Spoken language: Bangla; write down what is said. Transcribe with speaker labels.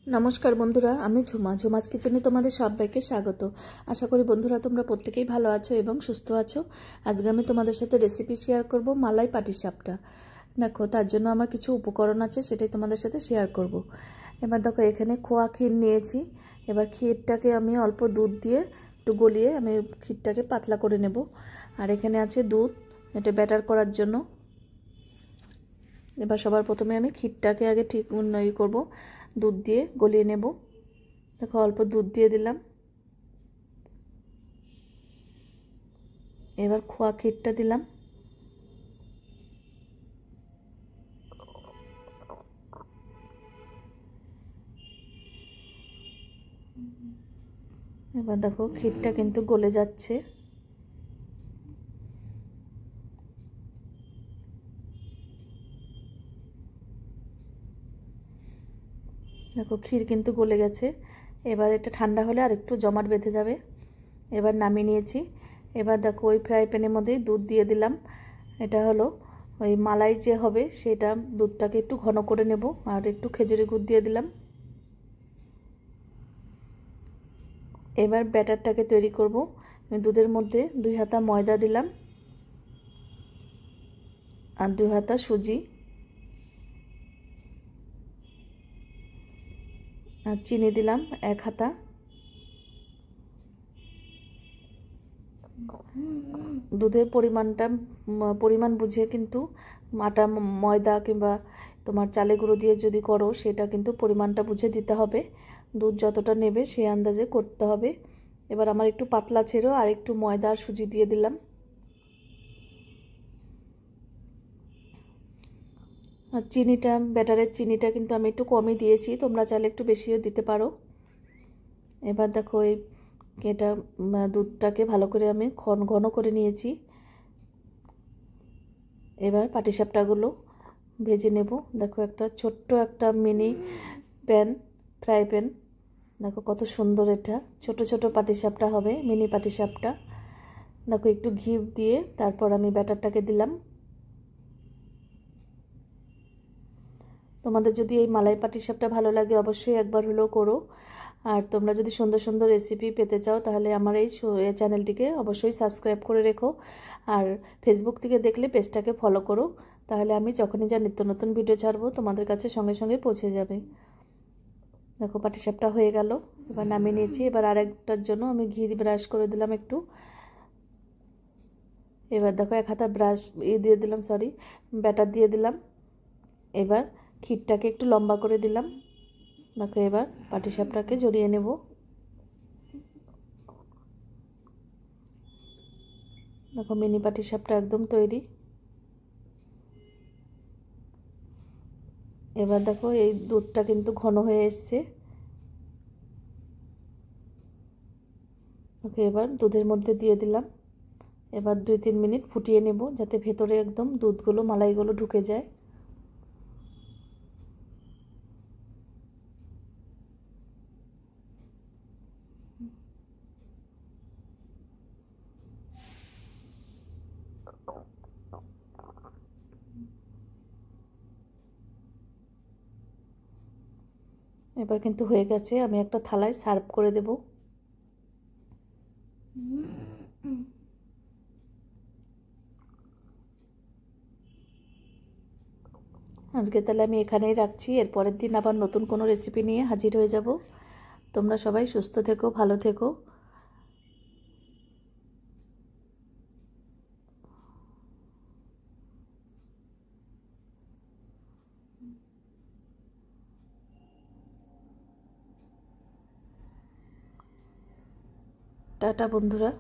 Speaker 1: নমস্কার বন্ধুরা, আমি ঝুমাজ কিচেনে তোমাদের সবাইকে স্বাগত। আশা করি বন্ধুরা তোমরা প্রত্যেকেই ভালো আছো এবং সুস্থ আছো। আজকে আমি তোমাদের সাথে রেসিপি শেয়ার করব মালাই পাটিসাপটা। দেখো, তার জন্য আমার কিছু উপকরণ আছে, সেটাই তোমাদের সাথে শেয়ার করব। এবার দেখো, এখানে খোয়া ক্ষীর নিয়েছি। এবার ক্ষীরটাকে আমি অল্প দুধ দিয়ে একটু গলিয়ে আমি ক্ষীরটাকে পাতলা করে নেব। আর এখানে আছে দুধ, এটা ব্যাটার করার জন্য। এবার সবার প্রথমে আমি ক্ষীরটাকে আগে ঠিক করব, দুধ দিয়ে গলিয়ে নেব। দেখো, অল্প দুধ দিয়ে দিলাম। এবার খোয়া ক্ষীরটা দিলাম। এবার দেখো, ক্ষীরটা কিন্তু গলে যাচ্ছে। দেখো, ক্ষীর কিন্তু গলে গেছে। এবার এটা ঠান্ডা হলে আর একটু জমাট বেঁধে যাবে। এবার নামিয়ে নিয়েছি। এবার দেখো, ওই ফ্রাই প্যানের মধ্যেই দুধ দিয়ে দিলাম। এটা হলো ওই মালাই যে হবে, সেটা দুধটাকে একটু ঘন করে নেব। আর একটু খেজুরি গুড় দিয়ে দিলাম। এবার ব্যাটারটাকে তৈরি করব। দুধের মধ্যে 2 হাতা ময়দা দিলাম আর 2 হাতা সুজি আর চিনি দিলাম 1 হাতা। দুধের পরিমাণ বুঝে কিন্তু আটা, ময়দা কিংবা তোমার চালে গুঁড়ো দিয়ে যদি করো, সেটা কিন্তু পরিমাণটা বুঝে দিতে হবে। দুধ যতটা নেবে সেই আন্দাজে করতে হবে। এবার আমার একটু পাতলা ছিল, আর একটু ময়দা আর সুজি দিয়ে দিলাম। আর চিনিটা, ব্যাটারের চিনিটা কিন্তু আমি একটু কমই দিয়েছি, তোমরা চাইলে একটু বেশিও দিতে পারো। এবার দেখো, এটা দুধটাকে ভালো করে আমি ঘন করে নিয়েছি। এবার পাটিসাপটাগুলো ভেজে নেব। দেখো, ছোট্ট একটা মিনি ফ্রাই প্যান। দেখো কত সুন্দর, এটা ছোট ছোট পাটিসাপটা হবে, মিনি পাটিসাপটা। দেখো, একটু ঘি দিয়ে তারপর আমি ব্যাটারটাকে দিলাম। তোমাদের যদি এই মালাই পাটিসাপটা ভালো লাগে, অবশ্যই একবার হলেও করো। আর তোমরা যদি সুন্দর সুন্দর রেসিপি পেতে চাও, তাহলে আমার এই চ্যানেলটিকে অবশ্যই সাবস্ক্রাইব করে রেখো। আর ফেসবুক থেকে দেখলে পেজটাকে ফলো করো, তাহলে আমি যখনই যা নিত্য নতুন ভিডিও ছাড়বো তোমাদের কাছে সঙ্গে সঙ্গে পৌঁছে যাবে। দেখো, পাটিসাপটা হয়ে গেল। এবার নামিয়ে নিয়েছি। এবার আরেকটার জন্য আমি ঘি ব্রাশ করে দিলাম একটু। এবার দেখো, 1 হাতা দিয়ে দিলাম, ব্যাটার দিয়ে দিলাম। এবার ক্ষীরটাকে একটু লম্বা করে দিলাম। দেখো, এবার পাটিসাপটাকে জড়িয়ে নেব। দেখো, মিনি পাটিসাপটা একদম তৈরি। এবার দেখো, এই দুধটা কিন্তু ঘন হয়ে এসছে। ওকে, এবার দুধের মধ্যে দিয়ে দিলাম। এবার 2-3 মিনিট ফুটিয়ে নেব, যাতে ভেতরে একদম দুধগুলো, মালাইগুলো ঢুকে যায়। এবার কিন্তু হয়ে গেছে, আমি একটা থালায় সার্ভ করে দেব। আজকে তাহলে আমি এখানেই রাখছি। এর পরের দিন আবার নতুন কোনো রেসিপি নিয়ে হাজির হয়ে যাব। তোমরা সবাই সুস্থ থেকো, ভালো থেকো। টাটা বন্ধুরা।